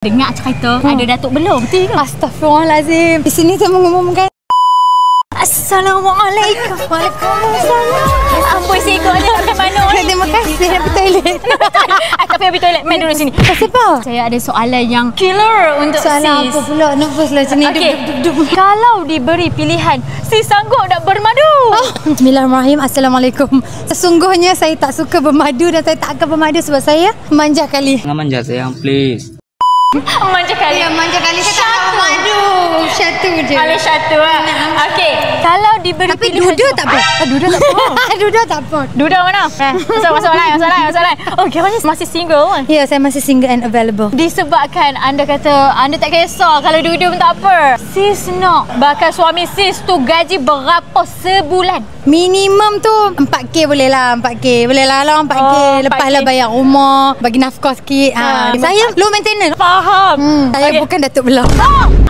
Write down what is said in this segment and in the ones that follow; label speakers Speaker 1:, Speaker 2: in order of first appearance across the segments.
Speaker 1: Dengar cerita ada Datuk belum? Betul ke?
Speaker 2: Astaghfirullahalazim. Di sini saya mengumumkan.
Speaker 1: Assalamualaikum.
Speaker 2: Waalaikumsalam.
Speaker 1: Ampun sikapnya ke mana ni?
Speaker 2: Terima kasih nak pergi toilet.
Speaker 1: Tapi pergi toilet. Main dulu sini.
Speaker 2: Kenapa?
Speaker 1: Saya ada soalan yang killer untuk
Speaker 2: Soalan
Speaker 1: sis.
Speaker 2: apa pula? Nervous lah macam ni.
Speaker 1: Okey. Kalau diberi pilihan, sis sanggup tak bermadu?
Speaker 2: Bismillahirrahmanirrahim. Assalamualaikum. Sesungguhnya saya tak suka bermadu dan saya tak akan bermadu sebab saya manja kali.
Speaker 3: Jangan manja sayang, please.
Speaker 1: Manja kali.
Speaker 2: Ya, manja kali saya tak akan bermadu. Satu je.
Speaker 1: Kali satu lah. Okey. Kalau diberi
Speaker 2: Tapi
Speaker 1: pilihan
Speaker 2: duda tak apa.
Speaker 1: Duda tak apa.
Speaker 2: Duda tak apa.
Speaker 1: Duda mana? Masuk lain. Okey, masih single kan?
Speaker 2: Ya, saya masih single and available.
Speaker 1: Disebabkan anda kata anda tak kisah kalau duda pun tak apa. Sis nak bakal suami sis tu gaji berapa sebulan?
Speaker 2: Minimum tu 4K boleh lah. 4K. Boleh lah 4K. Lepas
Speaker 1: 4K.
Speaker 2: lah bayar rumah, bagi nafkah sikit. Saya low maintenance.
Speaker 1: Faham.
Speaker 2: Saya
Speaker 1: Okey.
Speaker 2: bukan Datuk Belah.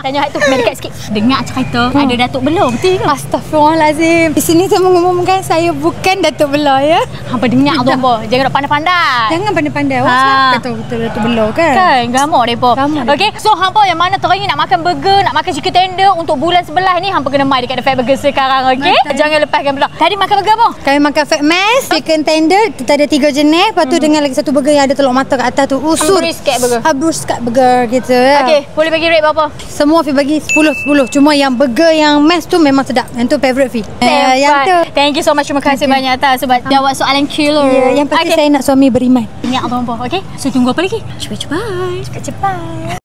Speaker 1: Tanya hak tu dekat sikit. Dengar cerita ada Datuk belum? Betul ke?
Speaker 2: Astaghfirullahalazim. Di sini saya mengumumkan saya bukan Datuk Belah ya.
Speaker 1: Hampa dengar tu apa? Jangan nak pandai-pandai.
Speaker 2: Jangan pandai-pandai. Awak siapa tahu betul Datuk Belah kan?
Speaker 1: Kan, gamak depa.
Speaker 2: Gamak depa.
Speaker 1: Okey, so hampa yang mana teringin nak makan burger, nak makan chicken tender untuk bulan sebelah ni, hampa kena mai dekat The Fat Burger sekarang, okey?
Speaker 2: Betul.
Speaker 1: Jangan lepaskan pula. Tadi makan burger apa?
Speaker 2: Kami makan fat mass, chicken tender, kita ada 3 jenis. Lepas tu dengan lagi satu burger yang ada telur mata kat atas tu. Usul.
Speaker 1: Brisket burger.
Speaker 2: Brisket burger gitu ya.
Speaker 1: Okey, boleh bagi rate berapa?
Speaker 2: Semua Fi bagi 10. Cuma yang burger yang mass tu memang sedap. Yang tu favourite Fi. Yang tu.
Speaker 1: Thank you so much. Terima kasih banyak atas sebab jawab soalan killer.
Speaker 2: Ya, yang pasti saya nak suami beriman.
Speaker 1: Ingat apa? Okey. So tunggu apa lagi? Cepat-cepat.